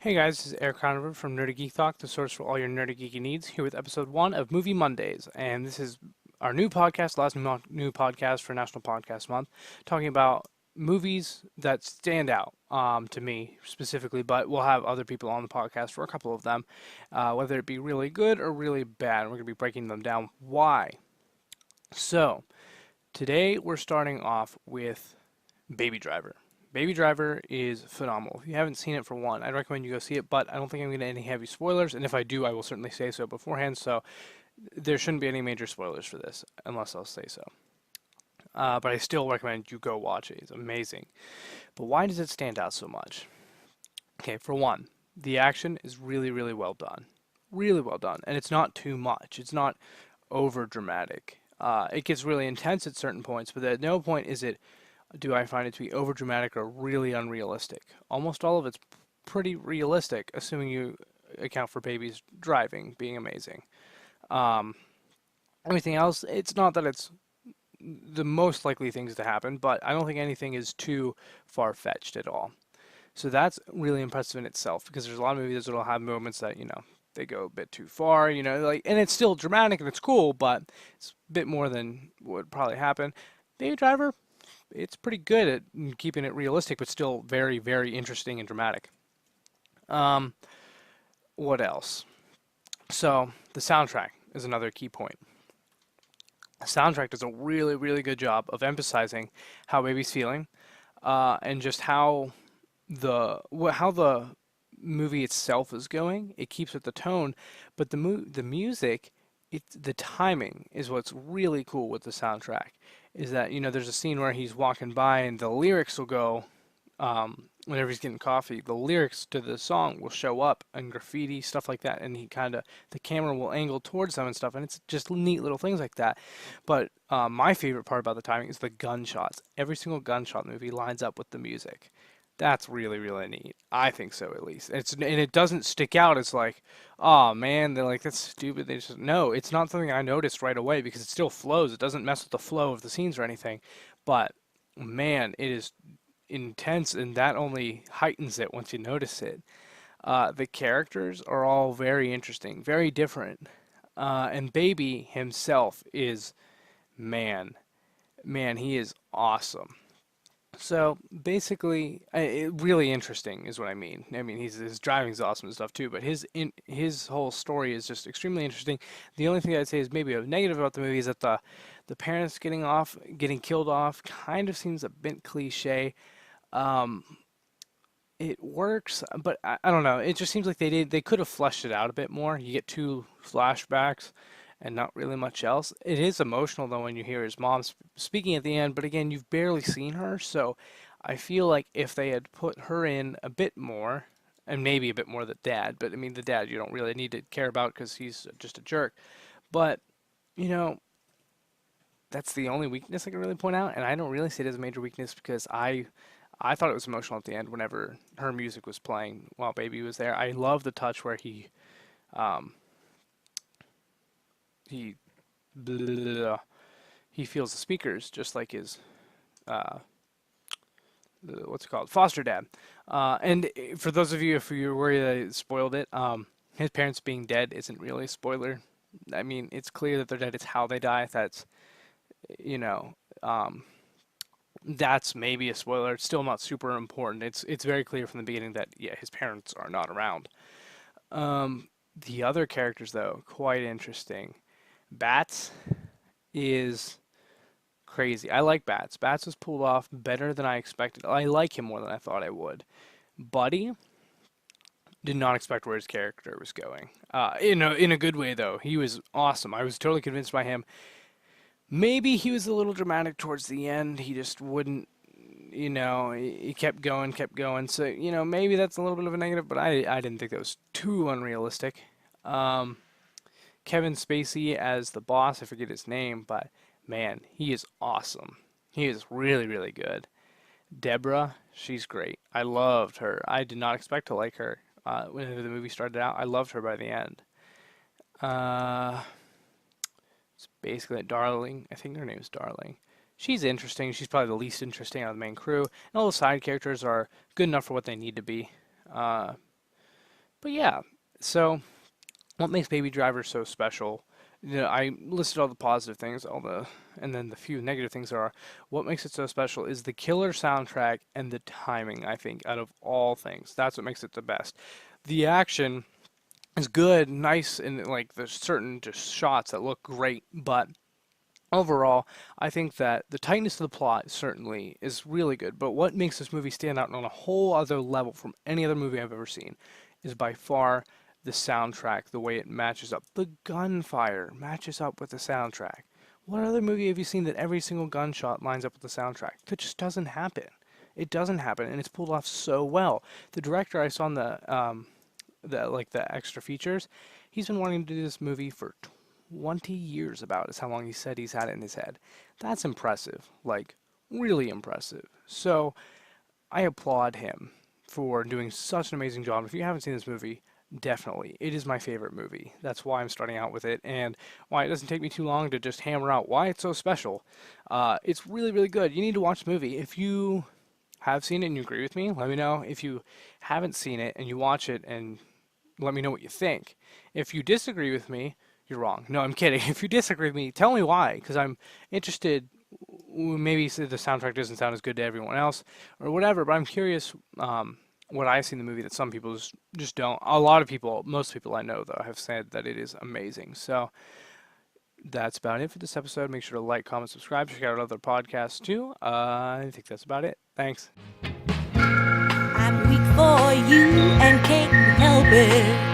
Hey guys, this is Eric Conover from Nerdy Geek Talk, the source for all your nerdy geeky needs, here with episode 1 of Movie Mondays. And this is our new podcast, last new podcast for National Podcast Month, talking about movies that stand out to me specifically, but we'll have other people on the podcast for a couple of them, whether it be really good or really bad. We're going to be breaking them down. Why? So, today we're starting off with Baby Driver. Baby Driver is phenomenal. If you haven't seen it, for one, I'd recommend you go see it, but I don't think I'm going to any heavy spoilers, and if I do, I will certainly say so beforehand, so there shouldn't be any major spoilers for this, unless I'll say so. But I still recommend you go watch it. It's amazing. But why does it stand out so much? Okay, for one, the action is really, really well done. Really well done. And it's not too much. It's not over dramatic. It gets really intense at certain points, but at no point do I find it to be over dramatic or really unrealistic. Almost all of it's pretty realistic, assuming you account for babies driving being amazing. Um, Everything else, it's not that it's the most likely things to happen, but I don't think anything is too far fetched at all. So that's really impressive in itself because there's a lot of movies that'll have moments that, they go a bit too far, and it's still dramatic and it's cool, but it's a bit more than would probably happen. Baby Driver, it's pretty good at keeping it realistic, but still very, very interesting and dramatic. Um, what else? So the soundtrack is another key point. The soundtrack does a really, really good job of emphasizing how baby's feeling, and just how the movie itself is going. It keeps with the tone, but the music, the timing is what's really cool with the soundtrack. Is that there's a scene where he's walking by and the lyrics will go, whenever he's getting coffee, the lyrics to the song will show up and graffiti stuff like that, and the camera will angle towards them and stuff, and it's just neat little things like that. But my favorite part about the timing is the gunshots. Every single gunshot in the movie lines up with the music. That's really, really neat. I think so, at least. And it doesn't stick out as like, oh man, they're like, that's stupid. They just no, it's not something I noticed right away because it still flows. It doesn't mess with the flow of the scenes or anything. But man, it is intense, and that only heightens it once you notice it. The characters are all very interesting, very different. And Baby himself is, man, man, he is awesome. So basically, really interesting is what I mean. I mean, his driving's awesome and stuff too, but his whole story is just extremely interesting. The only thing I'd say is maybe a negative about the movie is that the parents getting killed off, kind of seems a bit cliche. Um, it works, but I don't know. It just seems like they could have fleshed it out a bit more. You get two flashbacks and not really much else. It is emotional though when you hear his mom speaking at the end, but again, you've barely seen her, so I feel like if they had put her in a bit more, and maybe a bit more the dad, but I mean the dad you don't really need to care about because he's just a jerk. But you know, that's the only weakness I can really point out, and I don't really see it as a major weakness because I thought it was emotional at the end whenever her music was playing while Baby was there. I love the touch where um, he he feels the speakers just like his uh, what's it called, foster dad. And for those of you, if you're worried that it spoiled it, his parents being dead isn't really a spoiler. I mean, it's clear that they're dead. It's how they die. You know, um, that's maybe a spoiler. It's still not super important. It's very clear from the beginning that yeah, his parents are not around. The other characters though, quite interesting. Bats is crazy. I like Bats. Bats was pulled off better than I expected. I like him more than I thought I would. Buddy did not expect where his character was going. In a good way though. He was awesome. I was totally convinced by him. Maybe he was a little dramatic towards the end. He just wouldn't. He kept going, kept going. So maybe that's a little bit of a negative, but I didn't think that was too unrealistic. Um, Kevin Spacey as the boss. I forget his name, but man, he is awesome. He is really, really good. Deborah, she's great. I loved her. I did not expect to like her when the movie started out. I loved her by the end. Uh, it's basically Darling. I think her name is Darling. She's interesting. She's probably the least interesting out of the main crew. And all the side characters are good enough for what they need to be. Uh, But yeah, so what makes Baby Driver so special? I listed all the positive things, and then the few negative things there are. What makes it so special is the killer soundtrack and the timing, I think, out of all things. That's what makes it the best. The action is good, nice, and like there's certain just shots that look great, but overall, I think that the tightness of the plot certainly is really good. But what makes this movie stand out on a whole other level from any other movie I've ever seen is by far the soundtrack, the way it matches up. The gunfire matches up with the soundtrack. What other movie have you seen that every single gunshot lines up with the soundtrack? That just doesn't happen. It doesn't happen, and it's pulled off so well. The director I saw in the extra features, he's been wanting to do this movie for 20 years. About is how long he said he's had it in his head. That's impressive, like really impressive. So I applaud him for doing such an amazing job. If you haven't seen this movie, definitely. It is my favorite movie. That's why I'm starting out with it, and why it doesn't take me too long to just hammer out why it's so special. It's really, really good. You need to watch the movie. If you have seen it and you agree with me, let me know. If you haven't seen it and you watch it, and let me know what you think. If you disagree with me, you're wrong. No, I'm kidding. If you disagree with me, tell me why, because I'm interested. Maybe the soundtrack doesn't sound as good to everyone else, or whatever. But I'm curious what I see in the movie that some people just don't. A lot of people, most people I know though, have said that it is amazing. So that's about it for this episode. Make sure to like, comment, subscribe. Check out our other podcasts too. I think that's about it. Thanks. I'm weak for you and can't help it.